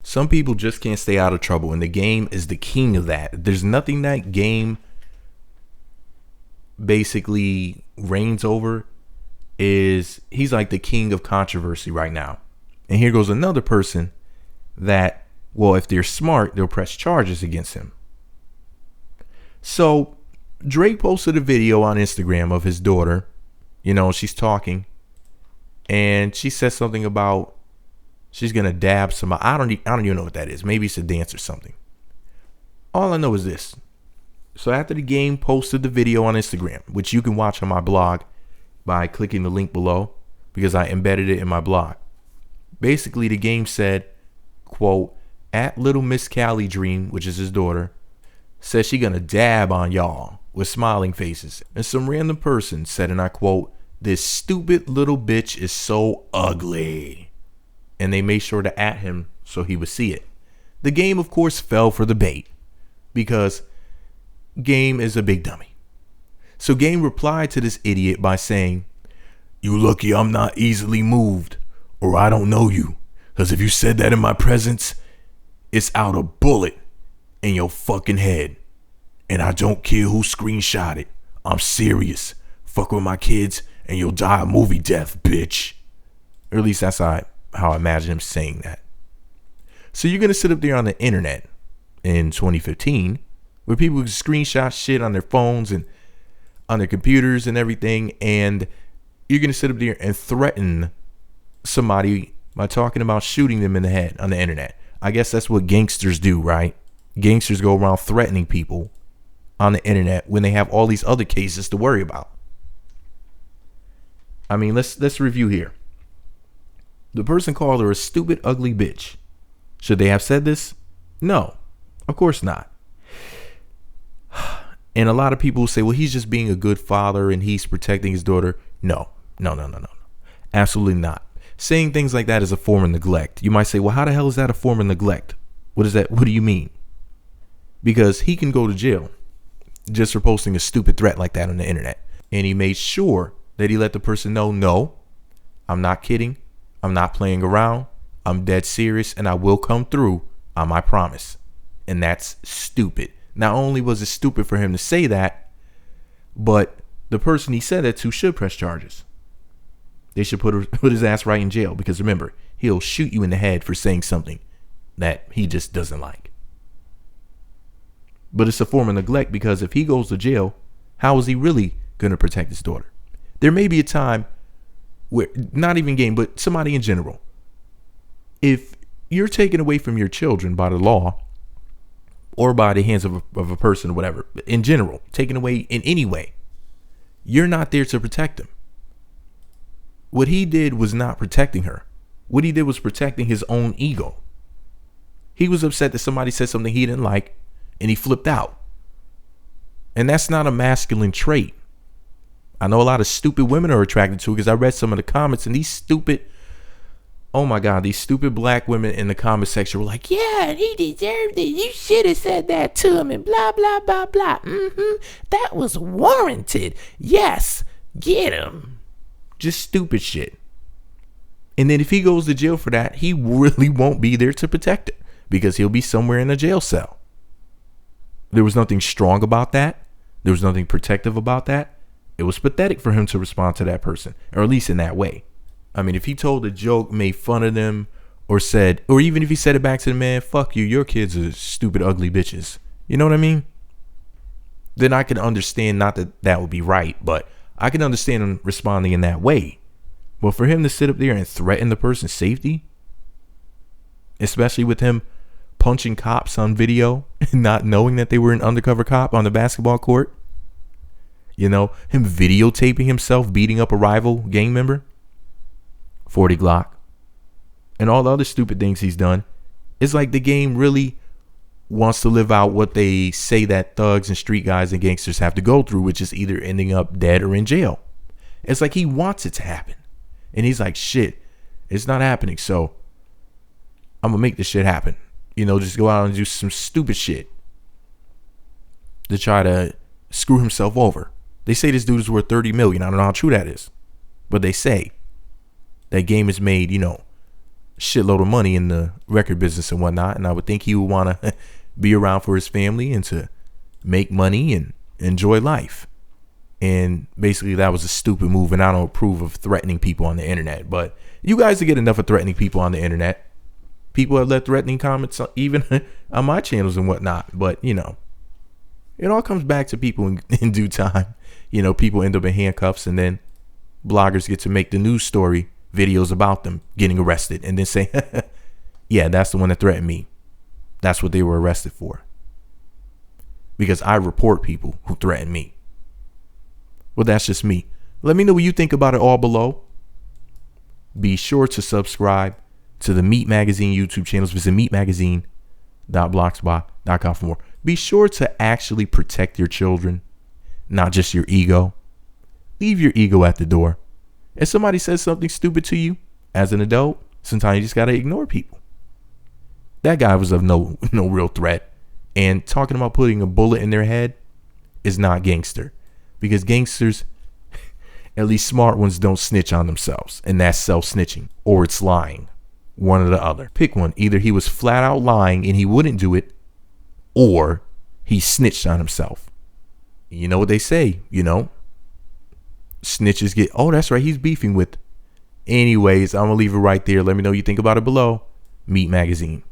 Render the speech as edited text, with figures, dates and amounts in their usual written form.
Some people just can't stay out of trouble, and the game is the king of that. There's nothing that game basically reigns over. He's like the king of controversy right now. And here goes another person that, well, if they're smart, they'll press charges against him. So Drake posted a video on Instagram of his daughter. You know, she's talking, and she says something about she's gonna dab somebody. I don't even know what that is. Maybe it's a dance or something. All I know is this. So after the game posted the video on Instagram, which you can watch on my blog by clicking the link below, because I embedded it in my blog. Basically, the game said, quote, at Little Miss Callie Dream, which is his daughter, says she gonna dab on y'all with smiling faces. And some random person said, and I quote, this stupid little bitch is so ugly. And they made sure to at him so he would see it. The game, of course, fell for the bait because Game is a big dummy. So Game replied to this idiot by saying, you lucky I'm not easily moved, or I don't know you. Because if you said that in my presence, it's out a bullet in your fucking head. And I don't care who screenshot it. I'm serious. Fuck with my kids and you'll die a movie death, bitch. Or at least that's how I imagine him saying that. So you're going to sit up there on the internet in 2015 where people can screenshot shit on their phones and on their computers and everything. And you're going to sit up there and threaten somebody by talking about shooting them in the head on the internet. I guess that's what gangsters do, right? Gangsters go around threatening people on the internet when they have all these other cases to worry about. I mean, let's review here. The person called her a stupid, ugly bitch. Should they have said this? No, of course not. And a lot of people say, well, he's just being a good father and he's protecting his daughter. No. Absolutely not. Saying things like that is a form of neglect. You might say, well, how the hell is that a form of neglect? What is that? What do you mean? Because he can go to jail just for posting a stupid threat like that on the internet. And he made sure that he let the person know, no, I'm not kidding. I'm not playing around. I'm dead serious and I will come through on my promise. And that's stupid. Not only was it stupid for him to say that, but the person he said that to should press charges. They should put his ass right in jail because remember, he'll shoot you in the head for saying something that he just doesn't like. But it's a form of neglect because if he goes to jail, how is he really going to protect his daughter? There may be a time where, not even Game, but somebody in general, if you're taken away from your children by the law or by the hands of a person or whatever, in general, taken away in any way, you're not there to protect them. What he did was not protecting her. What he did was protecting his own ego. He was upset that somebody said something he didn't like and he flipped out. And that's not a masculine trait. I know a lot of stupid women are attracted to it because I read some of the comments and these stupid black women in the comment section were like, yeah, he deserved it. You should have said that to him and blah, blah, blah, blah. That was warranted. Yes, get him. Just stupid shit. And then if he goes to jail for that, he really won't be there to protect it because he'll be somewhere in a jail cell. There was nothing strong about that. There was nothing protective about that. It was pathetic for him to respond to that person, or at least in that way. I mean, if he told a joke, made fun of them, or even if he said it back to the man, fuck you, your kids are stupid, ugly bitches. You know what I mean? Then I can understand, not that that would be right, but I can understand him responding in that way. But for him to sit up there and threaten the person's safety, especially with him punching cops on video and not knowing that they were an undercover cop on the basketball court, you know, him videotaping himself beating up a rival gang member, 40 Glock, and all the other stupid things he's done. It's like the game really wants to live out what they say that thugs and street guys and gangsters have to go through, which is either ending up dead or in jail. It's like he wants it to happen. And he's like, shit, it's not happening. So I'm going to make this shit happen. You know, just go out and do some stupid shit to try to screw himself over. They say this dude is worth 30 million. I don't know how true that is, but they say that Game has made, you know, shitload of money in the record business and whatnot, and I would think he would want to be around for his family and to make money and enjoy life. And basically that was a stupid move, and I don't approve of threatening people on the internet. But you guys get enough of threatening people on the internet. People have left threatening comments even on my channels and whatnot. But, you know, it all comes back to people in due time. You know, people end up in handcuffs, and then bloggers get to make the news story videos about them getting arrested and then say, yeah, that's the one that threatened me. That's what they were arrested for. Because I report people who threaten me. Well, that's just me. Let me know what you think about it all below. Be sure to subscribe to the Meat Magazine YouTube channels. Visit meatmagazine.blogspot.com for more. Be sure to actually protect your children, not just your ego. Leave your ego at the door. If somebody says something stupid to you as an adult, sometimes you just got to ignore people. That guy was of no real threat. And talking about putting a bullet in their head is not gangster. Because gangsters, at least smart ones, don't snitch on themselves. And that's self-snitching. Or it's lying. One or the other. Pick one. Either he was flat out lying and he wouldn't do it, or he snitched on himself. You know what they say, you know? Snitches get, oh, that's right, he's beefing with. Anyways, I'm going to leave it right there. Let me know what you think about it below. Meat Magazine.